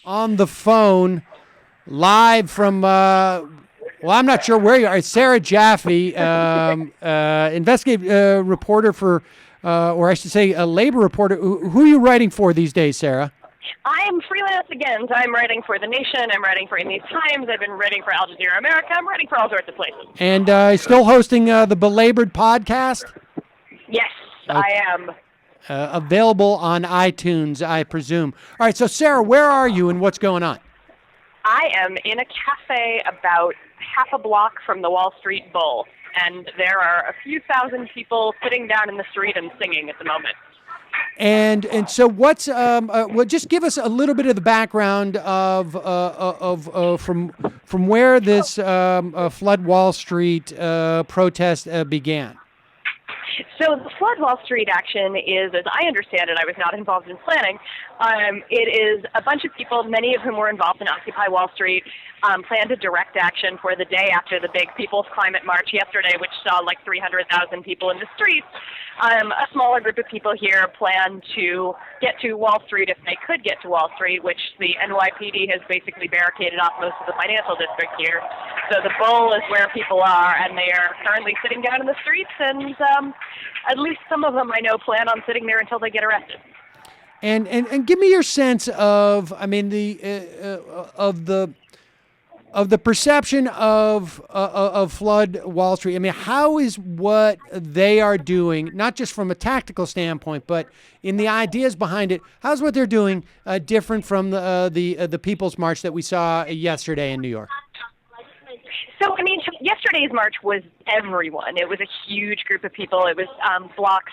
on the phone live from, I'm not sure where you are. Sarah Jaffe, investigative reporter for, or I should say, a labor reporter. Who are you writing for these days, Sarah? I'm freelance again, so I'm writing for The Nation, I'm writing for In These Times, I've been writing for Al Jazeera America, I'm writing for all sorts of places. And still hosting the Belabored podcast? Yes, Okay. I am. Available on iTunes, I presume. All right, so Sarah, where are you and what's going on? I am in a cafe about half a block from the Wall Street Bull, and there are a few thousand people sitting down in the street and singing at the moment. And so what's well, just give us a little bit of the background of from where this Flood Wall Street protest began. So the Flood Wall Street action is, as I understand it, I was not involved in planning, it is a bunch of people, many of whom were involved in Occupy Wall Street, planned a direct action for the day after the big People's Climate March yesterday, which saw like 300,000 people in the streets. A smaller group of people here planned to get to Wall Street if they could get to Wall Street, which the NYPD has basically barricaded off most of the financial district here. So the Bull is where people are, and they are currently sitting down in the streets, and at least some of them I know plan on sitting there until they get arrested. And give me your sense of, I mean, of the perception of Flood Wall Street. I mean, how is what they are doing, not just from a tactical standpoint, but in the ideas behind it, how's what they're doing different from the People's March that we saw yesterday in New York? So, I mean, yesterday's march was everyone. It was a huge group of people. It was blocks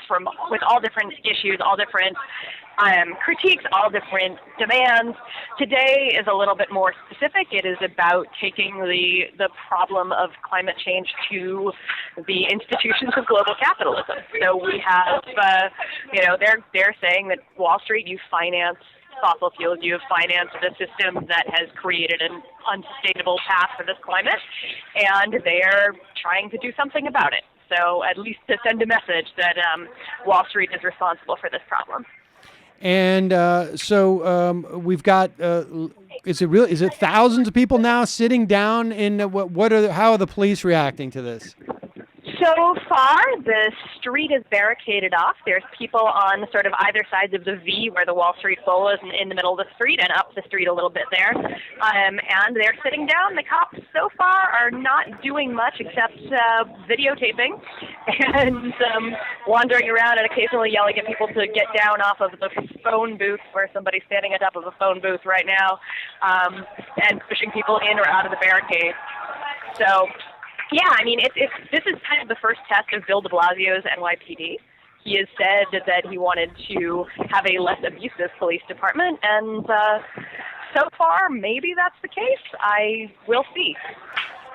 with all different issues, all different critiques, all different demands. Today is a little bit more specific. It is about taking the problem of climate change to the institutions of global capitalism. So we have, they're saying that Wall Street, you finance fossil fuels, you have financed a system that has created an unsustainable path for this climate, and they're trying to do something about it. So at least to send a message that Wall Street is responsible for this problem. And so we've got. Is it thousands of people now sitting down in how are the police reacting to this? So far, the street is barricaded off. There's people on sort of either sides of the V where the Wall Street Bull is in the middle of the street and up the street a little bit there. And they're sitting down. The cops so far are not doing much except videotaping and wandering around and occasionally yelling at people to get down off of the phone booth where somebody's standing on top of a phone booth right now, and pushing people in or out of the barricade. So, yeah, I mean, this is kind of the first test of Bill de Blasio's NYPD. He has said that he wanted to have a less abusive police department, and so far, maybe that's the case. I will see.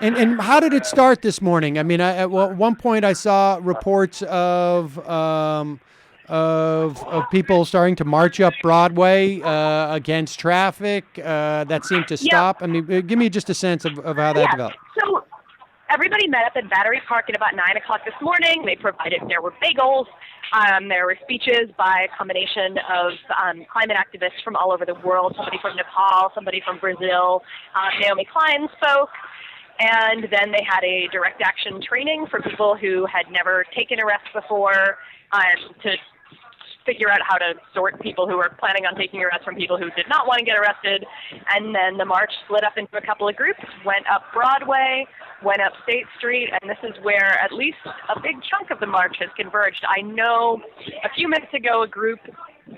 And how did it start this morning? I mean, at one point I saw reports of people starting to march up Broadway against traffic. That seemed to stop. Yeah. I mean, give me just a sense of how that developed. So everybody met up at Battery Park at about 9 o'clock this morning. There were bagels. There were speeches by a combination of climate activists from all over the world, somebody from Nepal, somebody from Brazil. Naomi Klein spoke. And then they had a direct action training for people who had never taken arrests before, to figure out how to sort people who were planning on taking arrests from people who did not want to get arrested. And then the march split up into a couple of groups, went up Broadway, went up State Street, and this is where at least a big chunk of the march has converged. I know a few minutes ago a group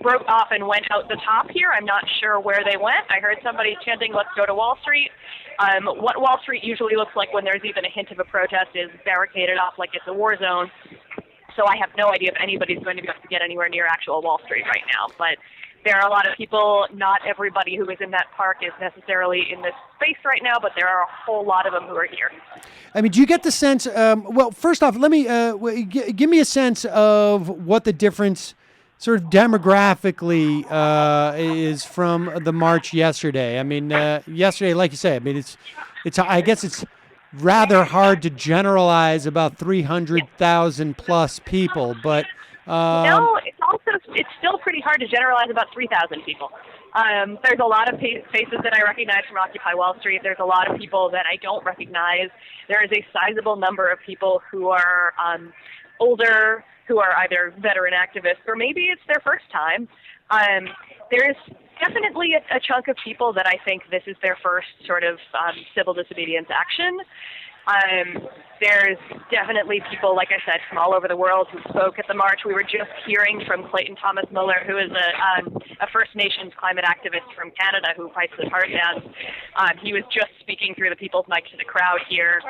broke off and went out the top here. I'm not sure where they went. I heard somebody chanting, "Let's go to Wall Street." What Wall Street usually looks like when there's even a hint of a protest is barricaded off like it's a war zone. So I have no idea if anybody's going to be able to get anywhere near actual Wall Street right now. But there are a lot of people. Not everybody who is in that park is necessarily in this space right now, but there are a whole lot of them who are here. I mean, do you get the sense, well, first off, let me give me a sense of what the difference sort of demographically is from the march yesterday. I mean, yesterday, like you say, I mean, it's I guess it's rather hard to generalize about 300,000 plus people, but no, it's also it's still pretty hard to generalize about 3,000 people. There's a lot of faces that I recognize from Occupy Wall Street. There's a lot of people that I don't recognize. There is a sizable number of people who are older, who are either veteran activists, or maybe it's their first time. There's definitely a chunk of people that I think this is their first sort of civil disobedience action. There's definitely people, like I said, from all over the world who spoke at the march. We were just hearing from Clayton Thomas Miller, who is a First Nations climate activist from Canada who fights the tar sands. He was just speaking through the people's mic to the crowd here.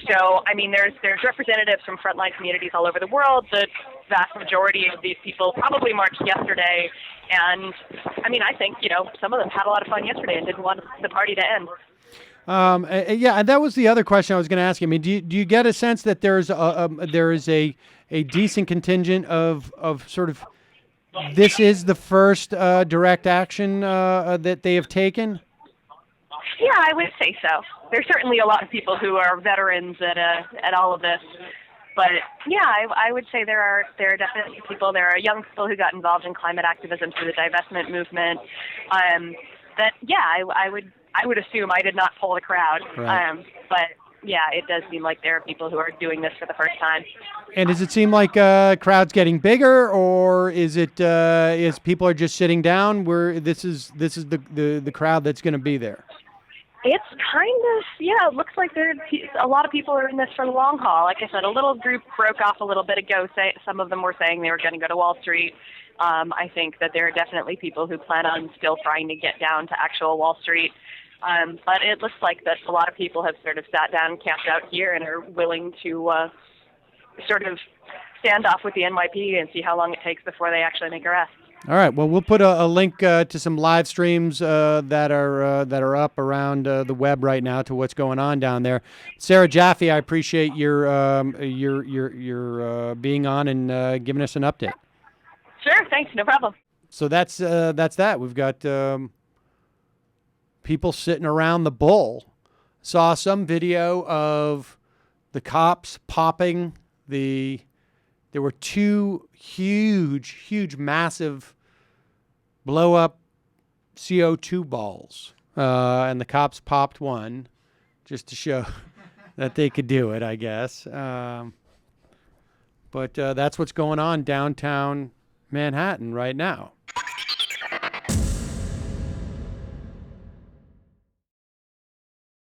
So, I mean, there's representatives from frontline communities all over the world. The vast majority of these people probably marched yesterday. And, I mean, I think, some of them had a lot of fun yesterday and didn't want the party to end. Yeah, and that was the other question I was going to ask you. I mean, do you get a sense that there is a decent contingent of sort of this is the first direct action that they have taken? Yeah, I would say so. There's certainly a lot of people who are veterans at all of this, but yeah, I would say there are definitely people. There are young people who got involved in climate activism through the divestment movement. I would assume I did not pull the crowd, right. But yeah, it does seem like there are people who are doing this for the first time. And does it seem like crowds getting bigger, or is it is people are just sitting down? Where this is the crowd that's going to be there? It's kind of, it looks like a lot of people are in this for the long haul. Like I said, a little group broke off a little bit ago. Some of them were saying they were going to go to Wall Street. I think that there are definitely people who plan on still trying to get down to actual Wall Street. But it looks like that a lot of people have sort of sat down, camped out here, and are willing to sort of stand off with the NYPD and see how long it takes before they actually make arrests. All right. Well, we'll put a link to some live streams that are up around the web right now to what's going on down there. Sarah Jaffe, I appreciate your being on and giving us an update. Sure. Thanks. No problem. So that's that. We've got people sitting around the bull. Saw some video of the cops popping there were two huge, massive blow-up CO2 balls, and the cops popped one just to show that they could do it, I guess. But that's what's going on downtown Manhattan right now.